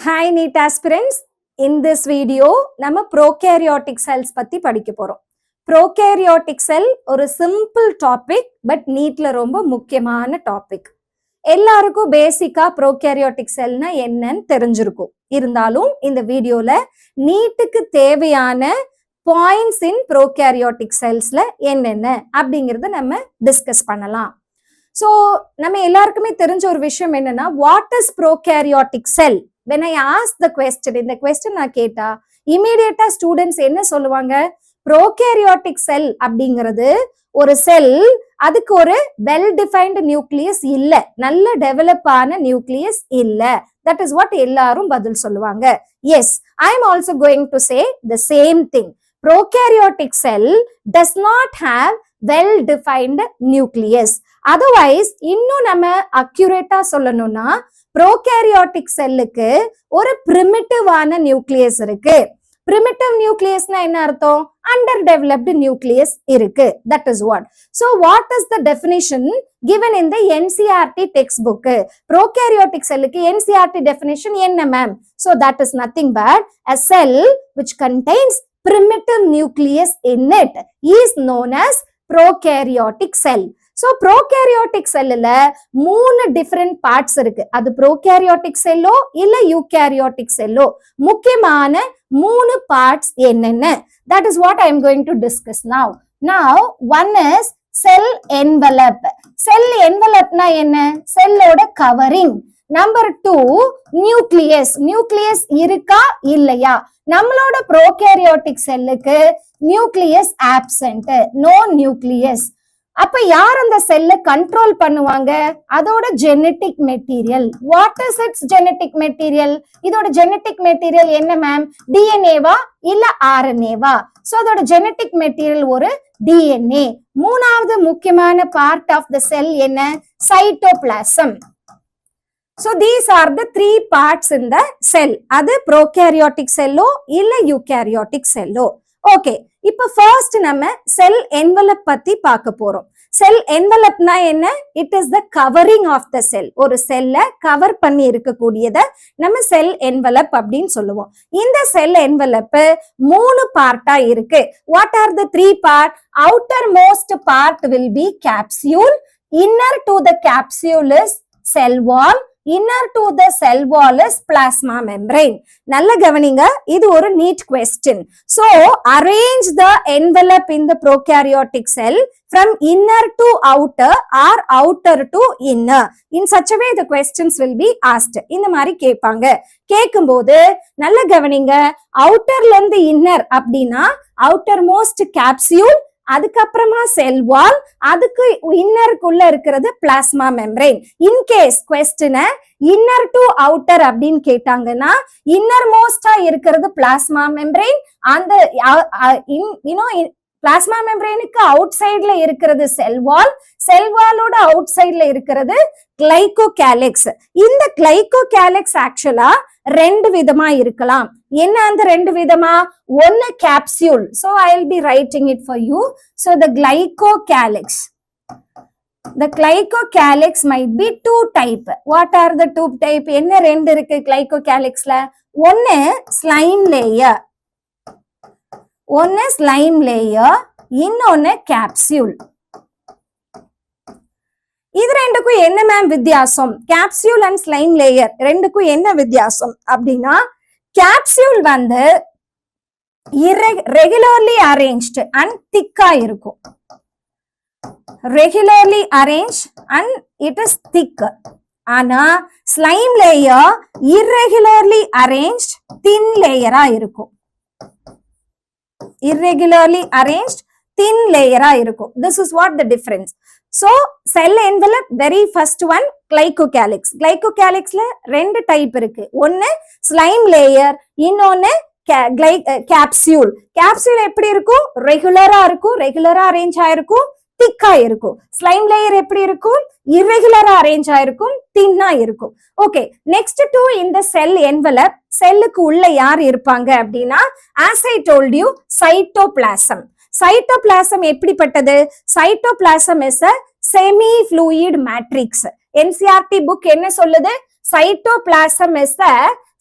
Hi NEET aspirants. In this video நம்ம prokaryotic cells பத்தி படிக்க போறோம். Prokaryotic cell ஒரு simple topic but NEETல ரொம்ப முக்கியமான topic. எல்லாருக்கும் பேசிக்கா prokaryotic cellனா என்னன்னு தெரிஞ்சிருக்கும். இருந்தாலும் இந்த வீடியோல NEETக்கு தேவையான points in prokaryotic cellsல என்னென்ன அப்படிங்கறத நம்ம டிஸ்கஸ் பண்ணலாம். So நம்ம எல்லாருக்குமே தெரிஞ்ச ஒரு விஷயம் என்னன்னா what is prokaryotic cell? When I ask the question, இந்த question நான் கேட்டா இமீடியட்டா ஸ்டூடெண்ட்ஸ் என்ன சொல்லுவாங்க? ப்ரோகேரியாட்டிக் செல் அப்படிங்கிறது ஒரு செல், அதுக்கு ஒரு வெல் டிஃபைன்டு நியூக்ளியஸ் இல்ல, நல்ல டெவலப் ஆன நியூக்ளியஸ் இல்ல. தட் இஸ் வாட் எல்லாரும் பதில் சொல்லுவாங்க. Yes, I am also going to say the same thing. Prokaryotic cell does not have well defined nucleus. Otherwise இன்னும் நம்ம அக்யூரேட்டா சொல்லணும்னா ப்ரோகேரியாட்டிக் செல்லுக்கு ஒரு பிரிமிட்டிவான நியூக்ளியஸ் இருக்கு. பிரிமிட்டிவ் நியூக்ளியஸ்னா என்ன அர்த்தம்? அண்டர் டெவலப்டு நியூக்ளியஸ் இருக்கு. That is what. So what is the definition given in the NCERT textbook? Prokaryotic செல்லுக்கு NCERT definition என்ன ma'am? So that is nothing but a cell which contains primitive nucleus in it is known as prokaryotic cell. So prokaryotic cellல 3 different parts இருக்கு. அது prokaryotic cellோ இல்ல eukaryotic cellோ, முக்கியமான 3 parts என்னென்ன? That is what I am going to discuss now. Now one is cell envelope. Cell envelope na என்ன? செல்லோட covering. Number 2 nucleus. Nucleus இருக்கா இல்லையா? நம்மளோட prokaryotic செல்லுக்கு nucleus absent, no nucleus. அப்ப யார் அந்த செல்லை கண்ட்ரோல் பண்ணுவாங்க? அதோட genetic material. What is it's genetic material? இதோட ஜெனட்டிக் மெட்டீரியல் என்ன மேம்? டிஎன்ஏவா இல்ல ஆர்என்ஏவா? சோ அதோட ஜெனட்டிக் மெட்டீரியல் ஒரு டிஎன்ஏ. மூணாவது முக்கியமான பார்ட் ஆஃப் த செல் என்ன? Cytoplasm. So these are the 3 parts in the cell. அது prokaryotic செல்லோ இல்ல eukaryotic செல்லோ. ஓகே, இப்ப ஃபர்ஸ்ட் நம்ம செல் என்வலப் பத்தி பார்க்க போறோம். செல் என்வலப்னா என்ன? It is the covering of the cell. ஒரு செல்ல கவர் பண்ணி இருக்கக்கூடியத நம்ம செல் என்வலப் அப்படின்னு சொல்லுவோம். இந்த செல் என்வலப் 3 பார்ட்டா இருக்கு. What are the 3 part? Outer most part will be capsule. Inner to the capsule is cell wall. Inner to the cell wall is plasma membrane. நல்ல கவனிங்க, இது ஒரு neat question. So arrange the envelope in the prokaryotic cell from inner to outer or outer to inner. In such a way the questions will be asked. இந்த மாதிரி கேட்பாங்க. கேட்கும்போது நல்ல கவனிங்க, அவுட்டர்ல இருந்து இன்னர் அப்படின்னா அவுட்டர் மோஸ்ட் capsule, அதுக்கப்புறமா செல் வால், அதுக்கு இன்னருக்குள்ள இருக்கிறது பிளாஸ்மா மெம்பரேன். இன்கேஸ் கொஸ்டினை இன்னர் டு அவுட்டர் அப்படின்னு கேட்டாங்கன்னா இன்னர் மோஸ்டா இருக்கிறது பிளாஸ்மா மெம்பரேன், அந்த பிளாஸ்மா மெம்பரேனுக்கு அவுட் சைட்ல இருக்கிறது செல் வால், செல் வாலோட அவுட் சைட்ல இருக்கிறது கிளைகோகேலிக்ஸ். இந்த கிளைகோகேலிக்ஸ் ஆக்சுவலா 2 விதமா இருக்கலாம். என்ன அந்த 2 விதமா? ஒன்னு capsule. So I will be writing it for you. So the glycocalyx. The glycocalyx might be 2 type. What are the 2 type? என்ன 2 இருக்கு glycocalyxல? ஒன்னு slime layer. ஒன்னு slime layer, இன்னொன்னு capsule. இது ரெண்டுக்கும் என்ன மேம் வித்தியாசம்? கேப்சியூல் அண்ட் ஸ்லைம் லேயர் ரெண்டுக்கும் என்ன வித்தியாசம் அப்படின்னா, கேப்சியூல் வந்து ரெகுலர்லி அரேஞ்ச்டு அண்ட் திக்கா இருக்கும். Regularly arrange and it is thick. ஆனா slime layer irregularly arrange thin லேயரா இருக்கும். irregularly arranged thin layer இருக்கும். This is what the difference. So cell envelope, very first one glycocalyx. Glycocalyxல 2 type இருக்கு. ஒன்னு slime layer, இன்னொன்னு capsule. Capsule எப்படி இருக்கும்? ரெகுலரா இருக்கும், ரெகுலரா அரேஞ்ச் ஆயிருக்கும், திக்கா இருக்கும். ஸ்லைம் லேயர் எப்படி இருக்கும்? irregular அரேஞ்ச் ஆயிருக்கும், தின்னா இருக்கும். ஓகே, நெக்ஸ்ட் 2 இந்த செல் என்வலப். செல்லுக்கு உள்ள யார் இருப்பாங்க அப்படின்னா, as I told you, cytoplasm. Cytoplasm எப்படிப்பட்டது? Cytoplasm is a semi fluid matrix. NCERT book என்ன சொல்லுது? Cytoplasm is a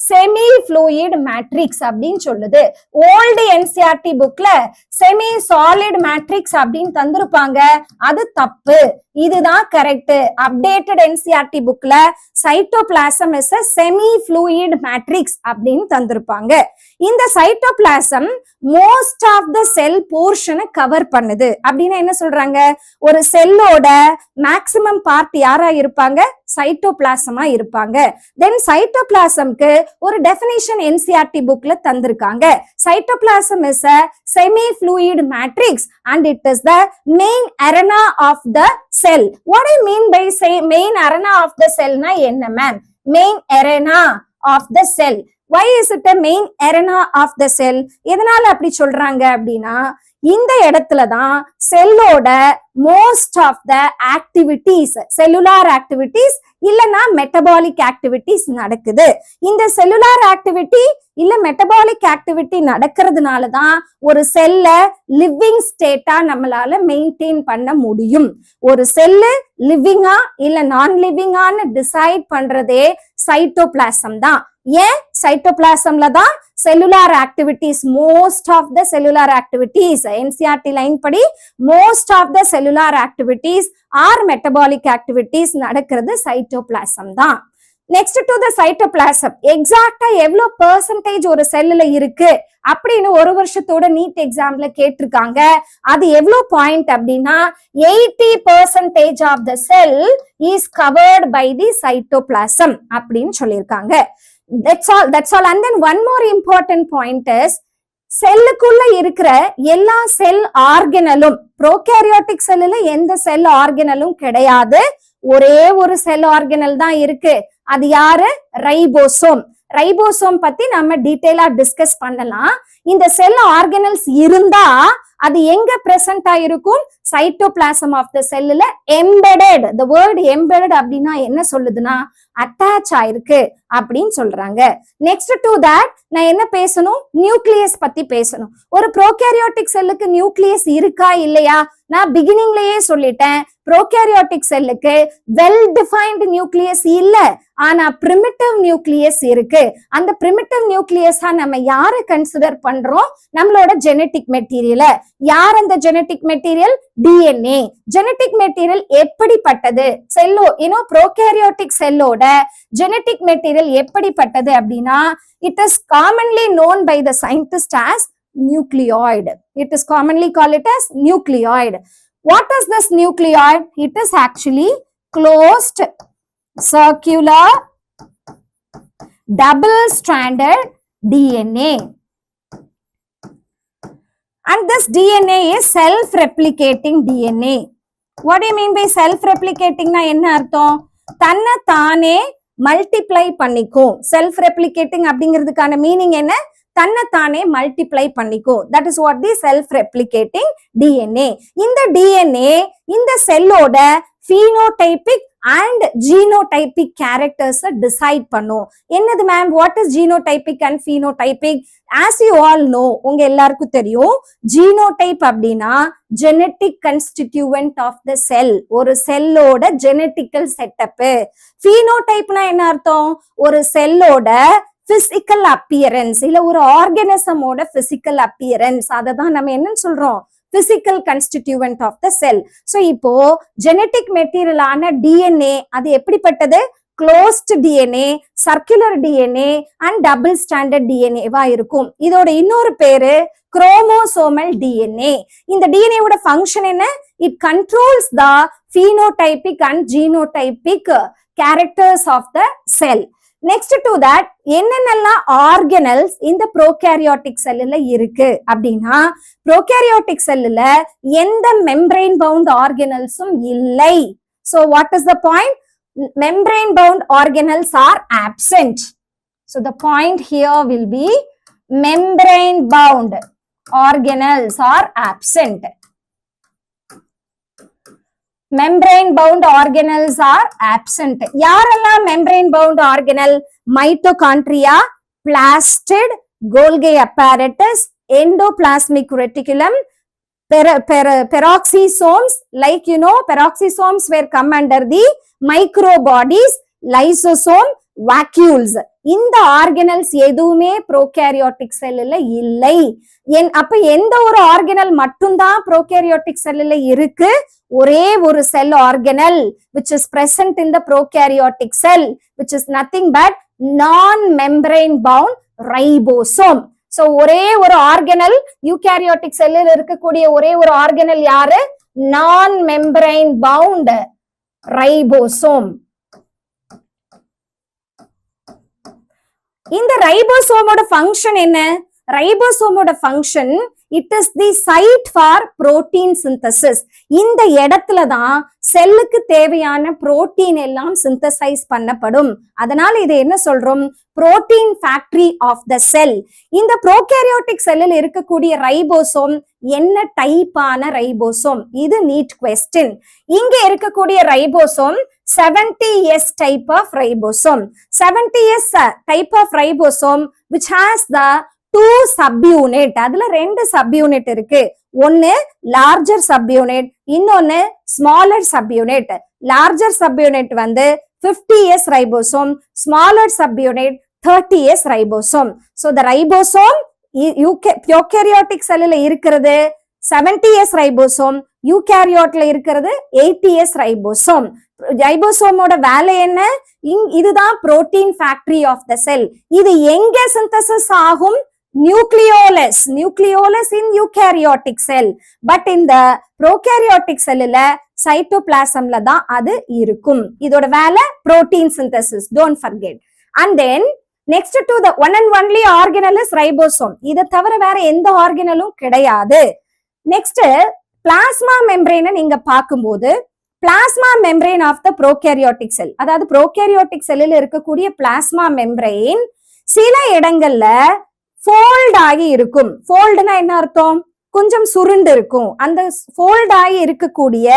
semi fluid matrix அப்படின்னு சொல்லுது. ஓல்டு என்சிஆர்டி புக்ல செமி சாலிட் மேட்ரிக்ஸ் அப்படின்னு தந்திருப்பாங்க, அது தப்பு. இதுதான் கரெக்ட். அப்டேட்டட் என்சிஆர்டி புக்ல cytoplasm is a semi fluid matrix அப்படின்னு தந்திருப்பாங்க. இந்த cytoplasm most of the cell போர்ஷனை கவர் பண்ணுது. அப்படின்னா என்ன சொல்றாங்க, ஒரு செல்லோட மேக்சிமம் பார்ட் யாரா இருப்பாங்க, சைட்டோபிளாசமா இருப்பாங்க. தென் சைட்டோபிளாசம்க்கு ஒரு டெஃபினிஷன் என்சிஆர்டி புக்ல தந்திருக்காங்க. Cytoplasm is a semi fluid matrix and it is the main arena of the cell. What I mean by say main arena of the cell na enna ma'am? Main arena of the cell. Why is it a main arena of the cell? எதனால அப்படி சொல்றாங்க அப்படின்னா, இந்த இடத்துல தான் செல்லோட most of the activities, cellular activities இல்லனா metabolic activities நடக்குது. இந்த செல்லுலார் ஆக்டிவிட்டி இல்ல மெட்டபாலிக் ஆக்டிவிட்டி நடக்கிறதுனால தான் ஒரு செல்ல லிவிங் ஸ்டேட்டா நம்மளால மெயின்டைன் பண்ண முடியும். ஒரு செல்லு லிவிங்கா இல்ல நான் லிவிங்கான்னு டிசைட் பண்றதே சைட்டோபிளாசம் தான். ஏன் சைட்டோபிளாசம்ல தான் cellular activities, most of the cellular activities, NCERT line படி most of the cellular activities or metabolic activities நடக்கிறது சைட்டோபிளாசம் தான். நெக்ஸ்ட் டு த சைட்டோபிளாசம், எக்ஸாக்டா எவ்வளவு பெர்சன்டேஜ் ஒரு செல்லுல இருக்கு அப்படின்னு ஒரு வருஷத்தோட நீட் எக்ஸாம்ல கேட்டிருக்காங்க. அது எவ்வளவு பாயிண்ட் அப்படின்னா 80% of the cell is covered by the cytoplasm அப்படின்னு சொல்லியிருக்காங்க. That's all. And then one more important point is, செல்லுக்குள்ள இருக்கிற எல்லா செல் ஆர்கனலும், ப்ரோகாரியோட்டிக் செல்லுல எந்த செல் ஆர்கனலும் கிடையாது, ஒரே ஒரு செல் ஆர்கனல் தான் இருக்கு. அது யாரு, ரைபோசோம். ரைபோசோம் பத்தி நம்ம டீடைலா டிஸ்கஸ் பண்ணலாம். இந்த செல் ஆர்கனல்ஸ் இருந்தா அது எங்க பிரசன்ட் ஆயிருக்கும், சைட்டோபிளாசம் ஆஃப் த செல்லுல எம்பெடட். தி வேர்ட் எம்பெடட் அப்படின்னா என்ன சொல்லுதுன்னா அட்டாச் ஆயிருக்கு அப்படின்னு சொல்றாங்க. நெக்ஸ்ட் டு தட் நான் என்ன பேசணும், நியூக்ளியஸ் பத்தி பேசணும். ஒரு ப்ரோகாரியோட்டிக் செல்லுக்கு நியூக்ளியஸ் இருக்கா இல்லையா, நான் பிகினிங்லயே சொல்லிட்டேன். ப்ரோகாரியோட்டிக் செல்லுக்கு வெல் டிஃபைன்டு நியூக்ளியஸ் இல்ல, ஆனா பிரிமிட்டிவ் நியூக்ளியஸ் இருக்கு. அந்த பிரிமிட்டிவ் நியூக்ளியஸா நம்ம யாரை கன்சிடர் பண்றோம், நம்மளோட ஜெனட்டிக் மெட்டீரியல. யார் அந்த genetic material, DNA. Genetic material எப்படிப்பட்டது, ப்ரோகாரியோட்டிக் செல்லோட ஜெனட்டிக் மெட்டீரியல் எப்படிப்பட்டது அப்படின்னா, it is commonly known by the scientist as nucleoid. It is commonly called it as nucleoid. What is this nucleoid? It is actually closed circular double-stranded DNA. And this DNA is self-replicating DNA. What do you mean by self-replicating? Na enna artham? தன்னை தானே multiply பண்ணிக்கும். Self replicating அப்படிங்கிறதுக்கான meaning என்ன, தன்னை தானே multiply பண்ணிக்கும். That is what the self replicating DNA. இந்த DNA இந்த செல்லோட phenotypic and genotypic characters decide பண்ணும். என்னது ma'am, what is genotypic and phenotypic? As you all know, உங்க எல்லாருக்கும் தெரியும், genotype அப்படின்னா genetic constituent of the cell, ஒரு செல்லோட genetical setup. phenotypeனா என்ன அர்த்தம், ஒரு செல்லோட physical appearance, இல்ல ஒரு ஆர்கனிசமோட physical appearance. அதை தான் நம்ம என்னன்னு சொல்றோம், physical constituent of the cell. So இப்போ genetic material ஆன DNA அது எப்படிப்பட்டது, closed DNA, circular DNA and double stranded DNA வா இருக்கும். இதோட இன்னொரு பேரு chromosomal DNA. இந்த DNA ஓட ஃபங்க்ஷன் என்ன, it controls the phenotypic and genotypic characters of the cell. Next to that, என்னென்னலாம் ஆர்கனல்ஸ் இந்த ப்ரோகாரியோட்டிக் செல்லுல இருக்கு அப்படின்னா, ப்ரோகாரியோட்டிக் செல்லுல எந்த மெம்பரேன் பவுண்ட் ஆர்கனல்ஸும் இல்லை. So what is the point? Membrane bound organelles are absent. So the point here will be membrane bound organelles are absent. Membrane bound organelles are absent. யாரெல்லாம் membrane bound organelle? Mitochondria, plastid, Golgi apparatus, endoplasmic reticulum, peroxisomes, like you know, peroxisomes were come under the microbodies, lysosome, vacuoles. இந்த organelles எதுவுமே prokaryotic செல்லுல இல்லை. அப்ப எந்த ஒரு organelle மட்டும்தான் prokaryotic செல்லுல இருக்கு? ஒரே ஒரு செல் organelle which is present in the prokaryotic cell, which is nothing but non-membrane bound ribosome. So ஒரே ஒரு ஆர்கனல் யூகாரியோட்டிக் செல்லில் இருக்கக்கூடிய ஒரே ஒரு ஆர்கனல் யாரு? non-membrane bound ribosome. இந்த ரைபோசோமோட ஃபங்க்ஷன் என்ன? ரைபோசோமோட function, it is the site for protein synthesis. இந்த இடத்துல தான் செல்லுக்கு தேவையான புரோட்டீன் எல்லாம் சிந்தசைஸ் பண்ணப்படும். அதனால இது என்ன சொல்றோம்? புரோட்டீன் ஃபேக்டரி ஆஃப் த செல். இந்த ப்ரோகாரியோட்டிக் செல்லில் இருக்கக்கூடிய ரைபோசோம் என்ன டைப்பான ரைபோசோம்? இது நீட் கொஸ்டின். இங்க இருக்கக்கூடிய ribosome 70S type of ribosome. 70S type of ribosome which has the 2 subunit. அதுல 2 subunit இருக்கு. ஒன்னு larger subunit, இன்னொன்னு smaller subunit. larger subunit வந்து 50S ribosome, smaller subunit 30S ribosome. So the ribosome prokaryotic cellல இருக்கிறது 70S ribosome, யூகாரியோட்ல இருக்கிறது 80S ribosome. ரைபோசோமோட வேலை என்ன? இதுதான் protein factory of the cell. இது எங்க சிந்தசிஸ் ஆகும்? Nucleolus. Nucleolus in eukaryotic cell. But இந்த ப்ரோகாரியோட்டிக் செல்லுல சைட்டோபிளாசம்ல தான் அது இருக்கும். இதோட வேலை protein synthesis. Don't forget. And then next to the one and only organelle is ribosome. இதை தவிர வேற எந்த ஆர்கனலும் கிடையாது. நெக்ஸ்ட் பிளாஸ்மா மெம்பரேனை நீங்க பார்க்கும்போது plasma membrane of the prokaryotic cell, அதாவது ப்ரோகாரியோட்டிக் செல்லில் இருக்கக்கூடிய பிளாஸ்மா மெம்பரேன் சில இடங்கள்ல ஃபோல்ட் ஆகி இருக்கும். ஃபோல்டுனா என்ன அர்த்தம்? கொஞ்சம் சுருண்டு இருக்கும். அந்த ஃபோல்ட் ஆகி இருக்கக்கூடிய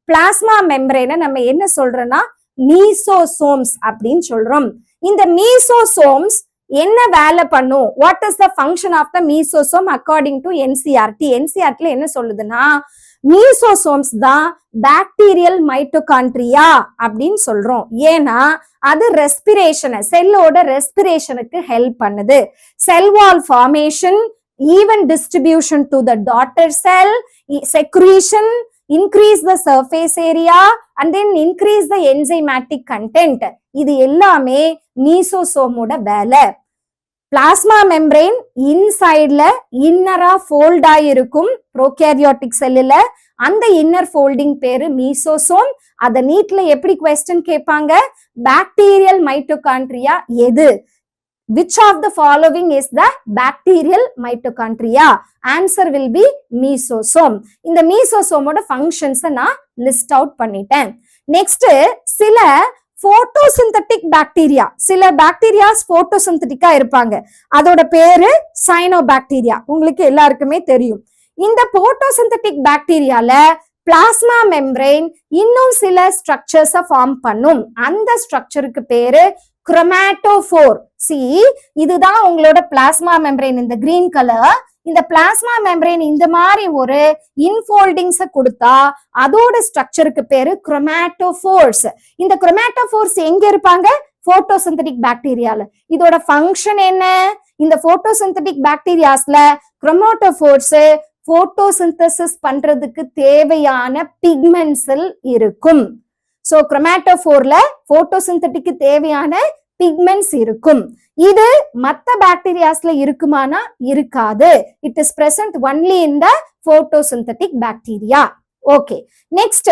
பிளாஸ்மா மெம்பரேனை நம்ம என்ன சொல்றோம்னா மீசோசோம்ஸ் அப்படின்னு சொல்றோம். இந்த மீசோசோம்ஸ் என்ன வேலை பண்ணும்? What is the function of the mesosome according to NCERT? என்சிஆர்டில என்ன சொல்லுதுன்னா மீசோசோம்ஸ் தான் பாக்டீரியல் மைட்டோகாண்ட்ரியா அப்படின்னு சொல்றோம். ஏன்னா அது ரெஸ்பிரேஷனை, செல்லோட ரெஸ்பிரேஷனுக்கு ஹெல்ப் பண்ணுது. Cell wall formation, even distribution to the daughter cell, secretion, increase the surface area and then increase the enzymatic content. இது எல்லாமே மீசோசோமோட வேலை. பிளாஸ்மா மெம்பரேன் இன்சைட்ல இன்னரா ஃபோல்ட் ஆயிருக்கும் ப்ரோகாரியோட்டிக் செல்லுல. அந்த இன்னர் ஃபோல்டிங் பேரு மீசோசோம். அத நீட்ல எப்படி கொஸ்டின் கேட்பாங்க? பாக்டீரியல் மைட்டோகாண்ட்ரியா எது? Which of the following is the bacterial mitochondria? Answer will be mesosome. இந்த மீசோசோமோட ஃபங்க்ஷன்ஸ் நான் லிஸ்ட் அவுட் பண்ணிட்டேன். நெக்ஸ்ட் சில போட்டோசிந்தட்டிக் பாக்டீரியா, சில பாக்டீரியாஸ் போட்டோசிந்தட்டிக்கா இருப்பாங்க. அதோட பேரு சைனோபாக்டீரியா. உங்களுக்கு எல்லாருக்குமே தெரியும். இந்த போட்டோசிந்தட்டிக் பாக்டீரியால பிளாஸ்மா மெம்பரேன் இன்னும் சில ஸ்ட்ரக்சர்ஸை ஃபார்ம் பண்ணும். அந்த ஸ்ட்ரக்சருக்கு பேரு குரோமாட்டோஃபோர். சி, இதுதான் உங்களோட பிளாஸ்மா மெம்பரேன். இந்த கிரீன் கலர், இந்த பிளாஸ்மா மெம்பரேன் இந்த மாதிரி ஒரு இன்ஃபோல்டிங்ஸ் கொடுத்தா அதோட ஸ்ட்ரக்சருக்கு பேரு குரோமாட்டோஃபோர்ஸ். இந்த குரோமாட்டோஃபோர்ஸ் எங்க இருப்பாங்க? போட்டோசிந்தட்டிக் பாக்டீரியால. இதோட ஃபங்க்ஷன் என்ன? இந்த போட்டோசிந்தட்டிக் பாக்டீரியாஸ்ல குரோமாட்டோஃபோர்ஸ் போட்டோசிந்தசிஸ் பண்றதுக்கு தேவையான பிக்மெண்ட்ஸில் இருக்கும். சோ குரோமாட்டோஃபோர்ல போட்டோசிந்தட்டிக்கு தேவையான பிக்மெண்ட்ஸ் இருக்கும். இது மத்த பாக்டீரியாஸ்ல இருக்குமானா இருக்காது. It is present only in the photosynthetic bacteria. Okay, next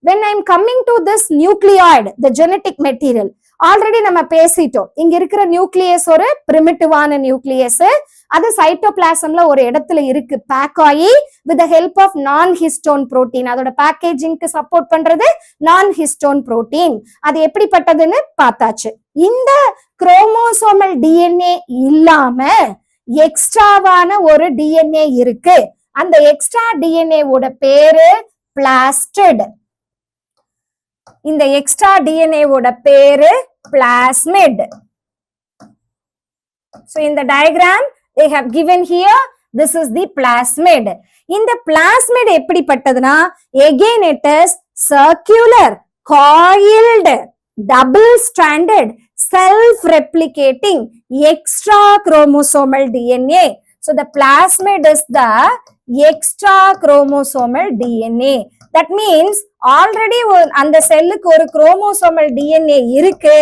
when I am coming to this nucleoid, the genetic material, already நம்ம பேசிட்டோம். இங்க இருக்கிற நியூக்ளியஸ் ஒரு பிரிமிட்டிவான நியூக்ளியஸ். அது சைட்டோபிளாசம்ல ஒரு இடத்துல இருக்கு பேக் ஆகி வித் த ஹெல்ப் ஆஃப் நான் ஹிஸ்டோன் புரோட்டீன். அதோட பேக்கேஜிங்க்கு சப்போர்ட் பண்றது நான் ஹிஸ்டோன் புரோட்டீன். அது எப்படிப்பட்டதுன்னு பார்த்தாச்சு. இந்த குரோமோசோமல் டிஎன்ஏ இல்லாம எக்ஸ்ட்ராவான ஒரு டிஎன்ஏ இருக்கு. அந்த எக்ஸ்ட்ரா டிஎன்ஏவோட பேரு பிளாஸ்டிட். இந்த எக்ஸ்ட்ரா டிஎன்ஏவோட பேரு plasmid. So in the diagram they have given here, this is the plasmid. இந்த plasmid எப்படிப்பட்டதுன்னா again it is circular, coiled, double stranded, self-replicating extra chromosomal DNA. So the plasmid is the extra chromosomal DNA. That means already அந்த செல்லுக்கு ஒரு chromosomal DNA இருக்கு,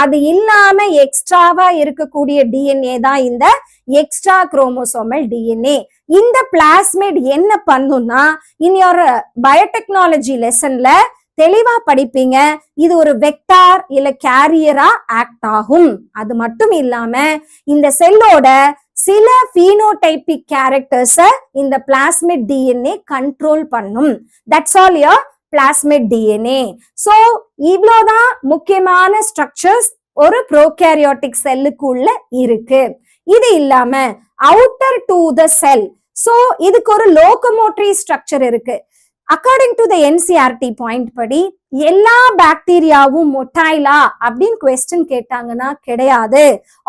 அது இல்லாம எக்ஸ்ட்ராவா இருக்கக்கூடிய DNA தான் இந்த எக்ஸ்ட்ரா குரோமோசோமல் டிஎன்ஏ. இந்த பிளாஸ்மிட் என்ன பண்ணும்னா, இன் யோர் பயோடெக்னாலஜி லெசன்ல தெளிவா படிப்பீங்க, இது ஒரு வெக்டார் இல்ல கேரியரா ஆக்ட் ஆகும். அது மட்டும் இல்லாம இந்த செல்லோட சில phenotypic characters இந்த plasmid DNA கண்ட்ரோல் பண்ணும். That's all your plasmid DNA. So இவ்வளவுதான் முக்கியமான ஸ்ட்ரக்சர்ஸ் ஒரு prokaryotic செல்லுக்குள்ள இருக்கு. இது இல்லாம outer to the cell. So இதுக்கு ஒரு locomotory structure இருக்கு. According to the NCERT point படி எல்லா பாக்டீரியாவும் மொட்டைலா அப்படின்னு கொஸ்டின் கேட்டாங்கன்னா கிடையாது.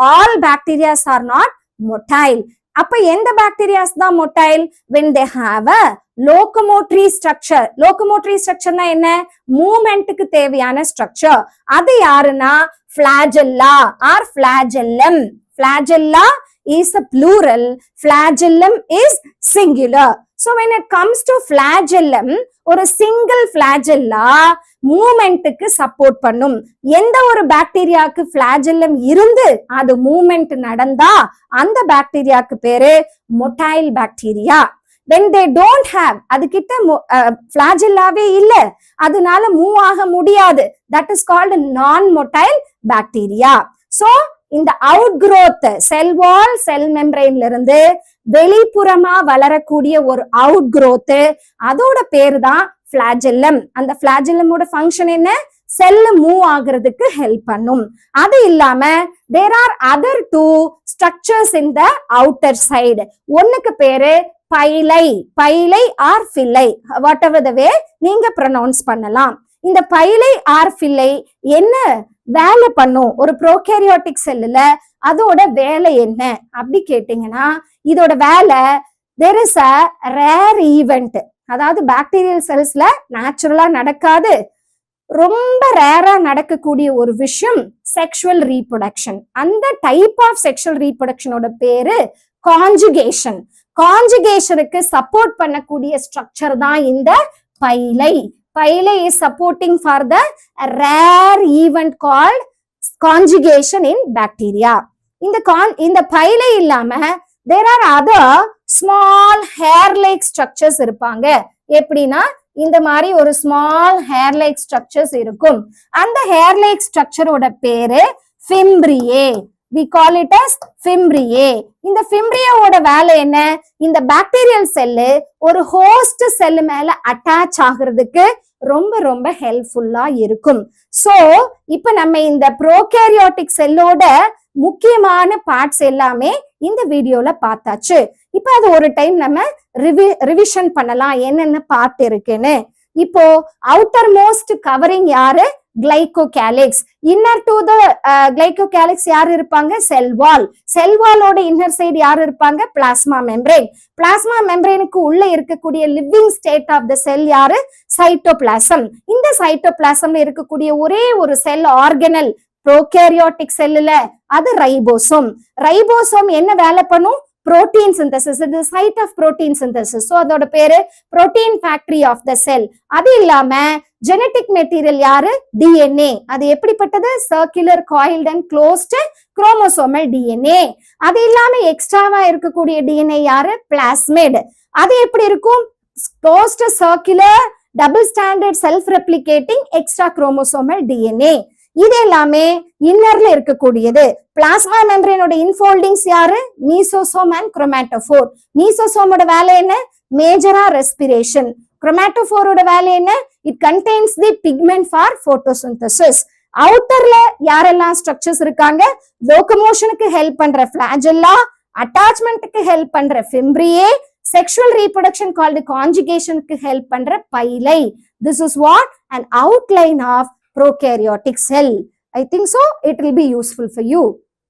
All bacteria are not motile. அப்ப எந்த பாக்டீரியாஸ் தான் motile? when they have a locomotory structure. locomotory structureனா என்ன? மூவ்மெண்ட்டுக்கு தேவையான ஸ்ட்ரக்சர். அது யாருன்னா flagella or flagellum. flagella is a plural, flagellum is singular. So when it comes to flagellum, ஒரு single flagella மூவ்மெண்ட்டுக்கு support பண்ணும். எந்த ஒரு பாக்டீரியாவுக்கு flagellum இருந்து அது மூவ்மெண்ட் நடந்தா அந்த பாக்டீரியாவுக்கு பேரு motile bacteria. when they don't have, அது கிட்ட flagellaவே இல்ல, அதனால மூவ் ஆக முடியாது, that is called non-motile bacteria. So இந்த அவுட்க்ரோத் செல் வால் செல் மெம்பரைன்ல இருந்து வெளிப்புறமா வளரக்கூடிய ஒரு அவுட்க்ரோத், அதோட பேரு தான் ஃபிளாஜெல்லம். அந்த ஃபிளாஜெல்லமோட ஃபங்க்ஷன் என்ன? செல் மூவ் ஆகுறதுக்கு ஹெல்ப் பண்ணும். அது இல்லாம there are other two structures in the outer side. ஒண்ணுக்கு பேரு பைலை, பைலை ஆர் ஃபில்லை, வாட் எவர் த வே நீங்க ப்ரொனவுன்ஸ் பண்ணலாம். இந்த பைலை ஆர் ஃபில்லை என்ன வேலை பண்ணும் ஒரு ப்ரோகேரியாட்டிக் செல்லுல? அதோட வேலை என்ன அப்படி கேட்டீங்கன்னா, இதோட வேலை there is a rare event. அதாவது பாக்டீரியல் செல்ஸ்ல நேச்சுரலா நடக்காது, ரொம்ப ரேரா நடக்கக்கூடிய ஒரு விஷயம் செக்ஷுவல் ரீப்ரொடக்ஷன். அந்த டைப் ஆஃப் செக்ஷுவல் ரீப்ரொடக்ஷனோட பேரு கான்ஜுகேஷன். கான்ஜுகேஷனுக்கு சப்போர்ட் பண்ணக்கூடிய ஸ்ட்ரக்சர் தான் இந்த பைலை. Phyla is supporting for the rare event called conjugation in bacteria. இந்த phyla இல்லாம there are other small hair like structures இருப்பாங்க. எப்படின்னா இந்த மாதிரி ஒரு small hair like structures இருக்கும். அந்த hair like structure ஓட பேரு fimbriae. We call it as fimbriae. இந்த fimbriae ஓட வேலை என்ன? இந்த பாக்டீரியல் செல்லு ஒரு ஹோஸ்ட் செல் மேல அட்டாச் ஆகுறதுக்கு ரொம்ப ரொம்ப ஹெல்ப்ஃபுல்லா இருக்கும். சோ இப்ப நம்ம இந்த ப்ரோகேரியாட்டிக் செல்லோட முக்கியமான பார்ட்ஸ் எல்லாமே இந்த வீடியோல பார்த்தாச்சு. இப்ப அது ஒரு டைம் நம்ம ரிவிஷன் பண்ணலாம் என்னென்ன பார்ட் இருக்குன்னு. இப்போ அவுட்டர் மோஸ்ட் கவரிங் யாரு? கிளைகோகேலிக்ஸ். இன்னர் டு த கிளைகோகேலிக்ஸ் யாரு இருப்பாங்க? செல் வால். செல் வாலோட இன்னர் சைடு யாரு இருப்பாங்க? Plasma membrane. பிளாஸ்மா மெம்பரேனுக்கு உள்ள இருக்கக்கூடிய லிவிங் ஸ்டேட் ஆஃப் த செல் யாரு? சைட்டோபிளாசம். இந்த சைட்டோபிளாசம்ல இருக்கக்கூடிய ஒரே ஒரு செல் ஆர்கனல் ப்ரோகேரியாட்டிக் செல்லுல அது ரைபோசோம். ரைபோசோம் என்ன வேலை பண்ணும்? protein synthesis. It is the site of protein synthesis. So அதோட பேரு protein factory of the cell. அது இல்லாம ஜெனட்டிக் மெட்டீரியல் யாரு? DNA. அது எப்படிப்பட்டது? Circular coiled and closed chromosomal DNA. அது இல்லாம எக்ஸ்ட்ராவா இருக்கக்கூடிய DNA யாரு? பிளாஸ்மிட். அது எப்படி இருக்கும்? Closed circular double standard self replicating extra chromosomal DNA. இது எல்லாமே இன்னர்ல இருக்கக்கூடியது. பிளாஸ்மா மெம்பரேனோட இன்ஃபோல்டிங்ஸ் யாரு? மீசோசோம் அண்ட் குரோமேட்டோஃபோர். மீசோசோமோட வேலை என்ன? மேஜரா ரெஸ்பிரேஷன். குரோமேட்டோஃபோரோட வேலை என்ன? It contains the pigment for photosynthesis. அவுட்டர்ல யாரெல்லாம் ஸ்ட்ரக்சர்ஸ் இருக்காங்க? லோகமோஷனுக்கு ஹெல்ப் பண்ற ஃபிளாஜெல்லா, அட்டாச்மெண்ட்டுக்கு ஹெல்ப் பண்ற ஃபிம்ப்ரியே, sexual reproduction called conjugation-க்கு ஹெல்ப் பண்ற pili. This is what an outline of prokaryotic cell. I think so it will be useful for you.